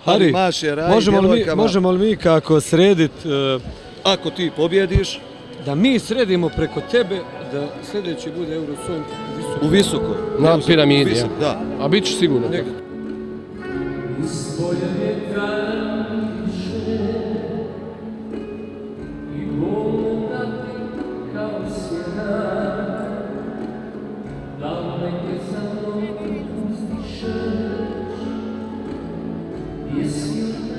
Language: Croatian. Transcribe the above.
Hari, možemo li mi kako srediti, ako ti pobjediš, da mi sredimo preko tebe, da sljedeći bude Eurosong u visoko. Na piramidi, ja. Da. A bit će sigurno. Yes, you